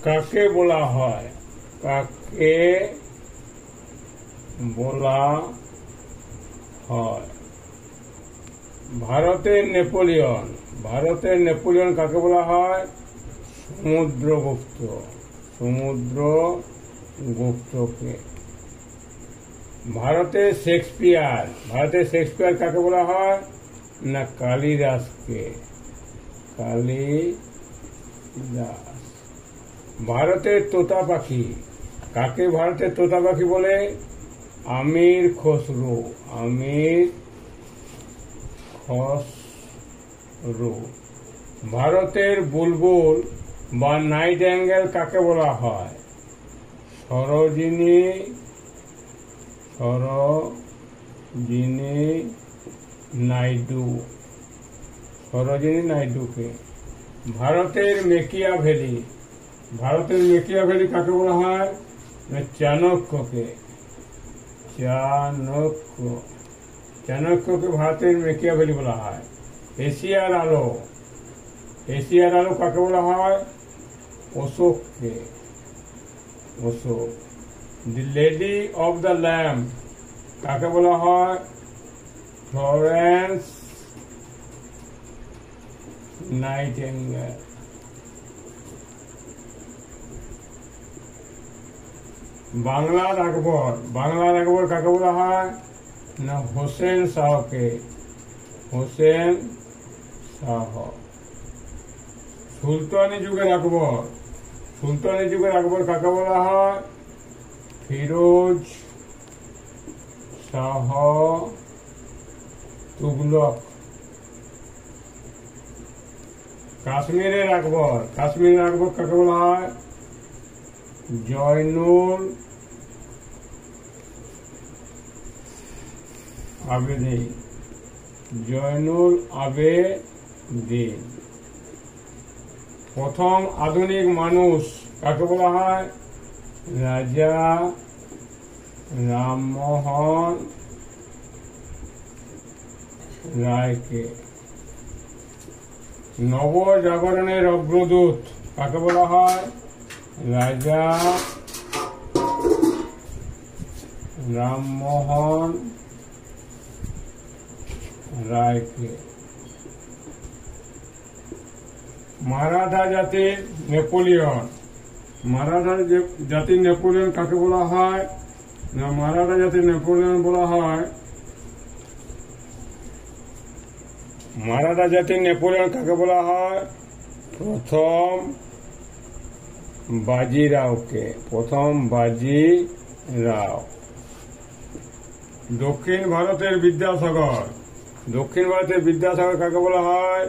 কাকে বলা হয়? কাকে বলা হয়? ভারতের নেপোলিয়ন কাকে বলা হয়? সমুদ্রগুপ্তকে। ভারতের শেক্সপিয়ার কাকে বলা হয়? না কালিদাসকে। কালিদাস। ভারতের তোতা পাখি কাকে ভারতের তোতা পাখি বলে? আমির খসরু। ভারতের বুলবুল বা নাইটিঙ্গেল কাকে বলা হয়? সরোজিনী নাইডুকে। ভারতের মেকিয়াভেলি কাকে বলা হয়? চাণক্যকে। চাণক্যকে ভারতের মেকিয়াভেলি বলা হয়। এশিয়ার আলো কাকে বলা হয়? অশোককে। The lady of the lamp কাকে বলা হয়? Florence Nightingale. বাংলার আকবর কাকে বলা হয়? না হোসেন শাহকে। সুলতানি যুগের আকবর কাকে বলা হয়? ফিরোজ শাহ তুগলক। কাশ্মীরের আকবর কাকে বলা হয়? জয়নুল আবেদিন। প্রথম আধুনিক মানুষ কাকে বলা হয়? রাজা রামমোহন রায়কে। নবজাগরণের অগ্রদূত কাকে বলা হয়? রাজা রামমোহন রায়কে। মারাঠা জাতির নেপোলিয়ন কাকে বলা হয়? না মারাঠা জাতির নেপোলিয়ন বলা হয় কাকে বলা হয়? প্রথম বাজিরাওকে। দক্ষিণ ভারতের বিদ্যাসাগর কাকে বলা হয়?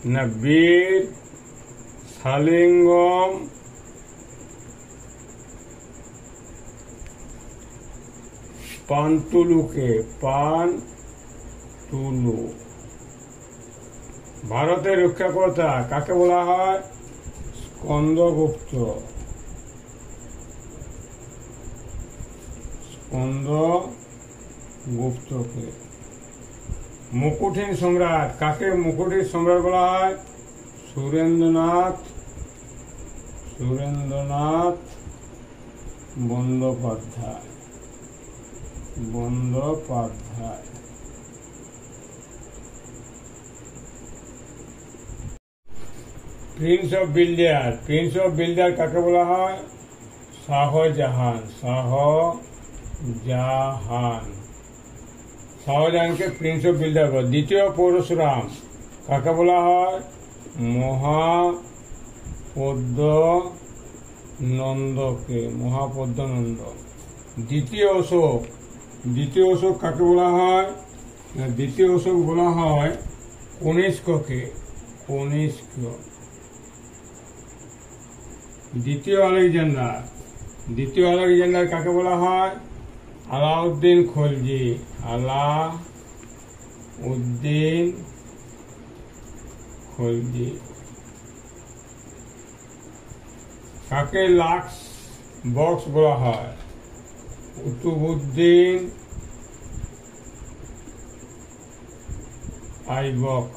না বীর শালিঙ্গম পান্তুলুকে। ভারতের রক্ষাকর্তা কাকে বলা হয়? স্কন্দগুপ্তকে। মুকুটহীন সম্রাট কাকে বলা হয়? Surendranath Bandyopadhyay. Prince of builder কাকে বলা হয়? শাহজাহানকে প্রিন্স অফ বিল্ডার বলে। দ্বিতীয় পরশুরাম কাকে বলা হয়? মহাপদ্মনন্দ। দ্বিতীয় অশোক কাকে বলা হয়? দ্বিতীয় অশোক বলা হয় কনিষ্ককে। দ্বিতীয় আলেকজান্ডার কাকে বলা হয়? আলাউদ্দিন খলজি। কাকে লাক্স বক্স বলা হয়? কুতুবউদ্দিন আইবক।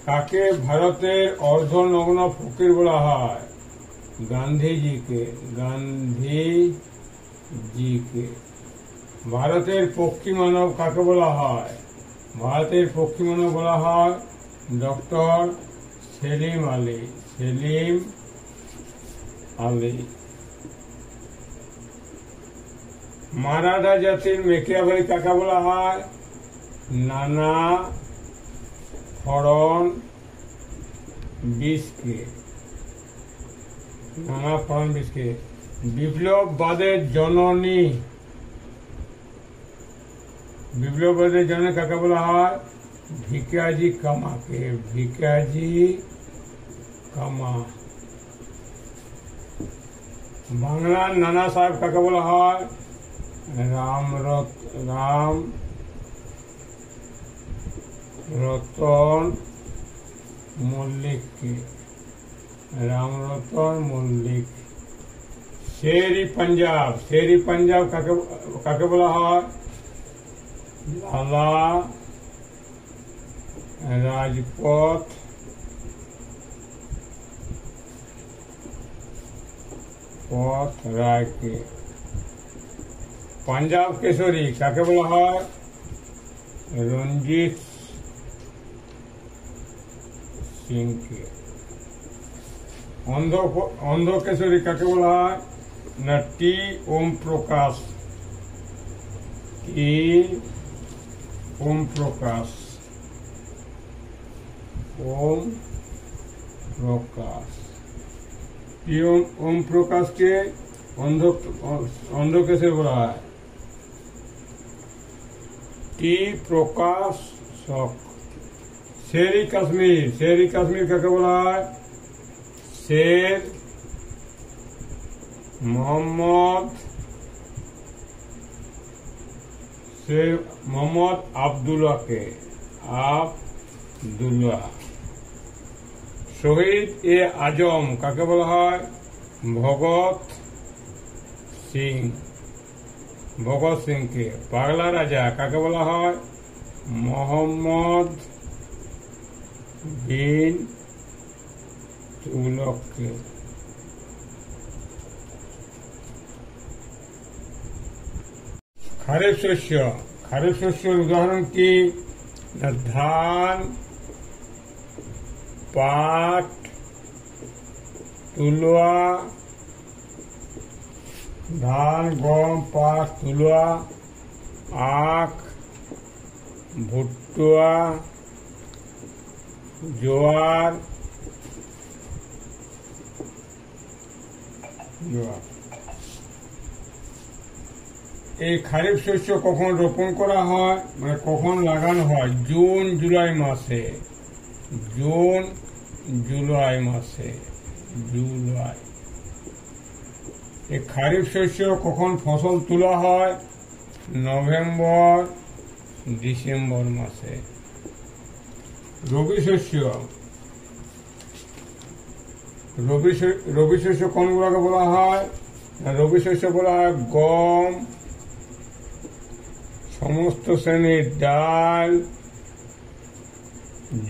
কাকে ভারতের অর্ধনগ্ন ফকির বলা হয়? গান্ধীজিকে। ভারতের পক্ষী মানব কাকে বলা হয়? ভারতের পক্ষী মানব বলা হয় ডক্টর সেলিম আলী। মারাঠা জাতির মেকিয়াভেলি কাকে বলা হয়? নানা ফড়নবিসকে। বিপ্লববাদের জননী কাকে বলা হয়? ভিকাজি কামাকে। বাংলার নানা সাহেব কাকে বলা হয়? রামরতন মল্লিক। শেরি পাঞ্জাব কাকে বলা হয়? লালা রাজপথ রায়কে। পাঞ্জাব কেশরী কাকে বলা হয়? রঞ্জিত সিংকে। অন্ধ কেশরী কাকে বলা হয়? না টি ওম প্রকাশ। ওম প্রকাশকে অন্ধ কেশরী বলা হয়। টি প্রকাশ। শেরি কাশ্মীর কাকে বলা হয়? শের মোহাম্মদ আবদুল্লাহকে। শহীদ এ আজম কাকে বলা হয়? ভগৎ সিংকে। পাগলা রাজা কাকে বলা হয়? মোহাম্মদ বিন তুগলককে। খারিফ শস্যের উদাহরণ কি? ধান, পাট, তুলোয়া। ধান, গম, পাট, তুলোয়া, আখ, ভুট্টা, জোয়ার। এই খারিফ শস্য কখন রোপণ করা হয়, মানে কখন লাগানো হয়? জুন জুলাই মাসে। এই খারিফ শস্য কখন ফসল তোলা হয়? নভেম্বর ডিসেম্বর মাসে। রবি শস্য কোনগুলোকে বলা হয়? রবি শস্য বলা হয় গম, সমস্ত শ্রেণীর ডাল,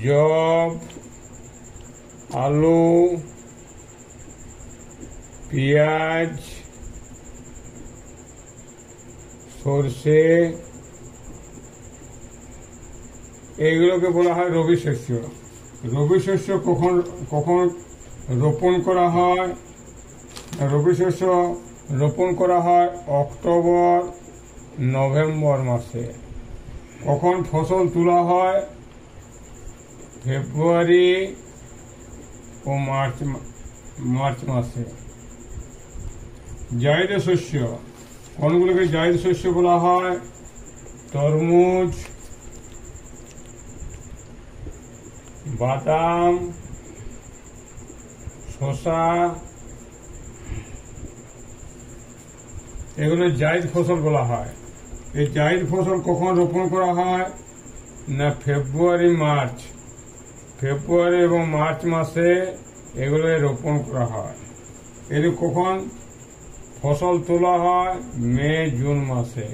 যব, আলু, পেঁয়াজ, সরষে, এইগুলোকে বলা হয় রবি শস্য। রবি শস্য কখন রোপণ করা হয়? রবি শস্য রোপণ করা হয় অক্টোবর নভেম্বর মাসে। কখন ফসল তোলা হয়? ফেব্রুয়ারি ও মার্চ মাসে। জায়দ শস্য কোনগুলোকে জায়দ শস্য বলা হয়? তরমুজ, বাদাম, শসা, এগুলো জায়দ ফসল বলা হয়। এই জায়দ ফসল কখন রোপণ করা হয়? না ফেব্রুয়ারি এবং মার্চ মাসে এগুলো রোপণ করা হয়। এর কখন ফসল তোলা হয়? মে জুন মাসে।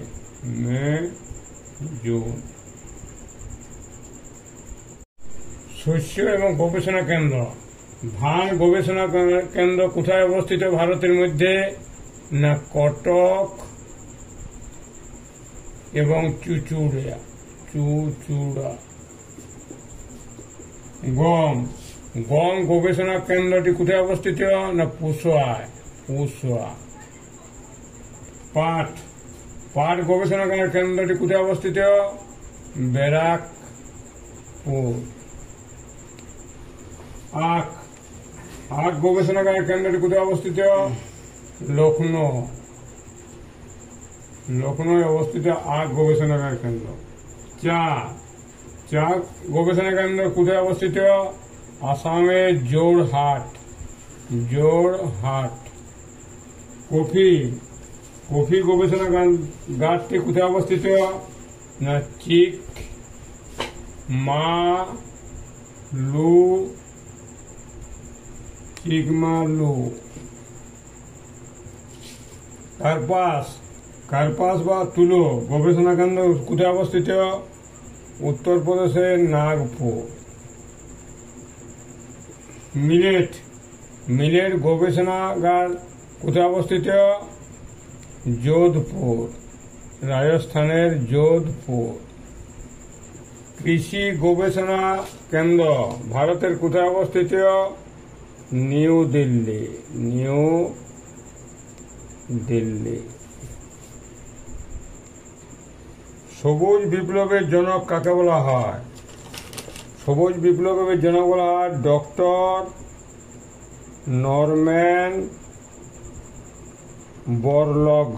শস্য এবং গবেষণা কেন্দ্র। ধান গবেষণা কেন্দ্র কোথায় অবস্থিত ভারতের মধ্যে? না কটক এবং চুচুড়া। গম গম গবেষণা কেন্দ্রটি কোথায় অবস্থিত? না পুষোয়ায়। পাট গবেষণা কেন্দ্রটি কোথায় অবস্থিত? ব্যারাকপুর। আখ গবেষণা কেন্দ্রটি কোথায় অবস্থিত? লখনৌ অবস্থিত আখ গবেষণাগার কেন্দ্র। চা গবেষণা কেন্দ্র কোথায় অবস্থিত? আসামের জোরহাট। কফি গবেষণা গাছটি কোথায় অবস্থিত? না চিকমালু। কার্পাস বা তুলো গবেষণা কেন্দ্র কোথায় অবস্থিত? উত্তরপ্রদেশের নাগপুর। মিলেট গবেষণাগার কোথায় অবস্থিত? যোধপুর, রাজস্থানের যোধপুর। কৃষি গবেষণা কেন্দ্র ভারতের কোথায় অবস্থিত? নিউ দিল্লি। সবুজ বিপ্লবের জনক কাকে বলা হয়? সবুজ বিপ্লবের জনক বলা হয় ডক্টর নরম্যান বরলগ।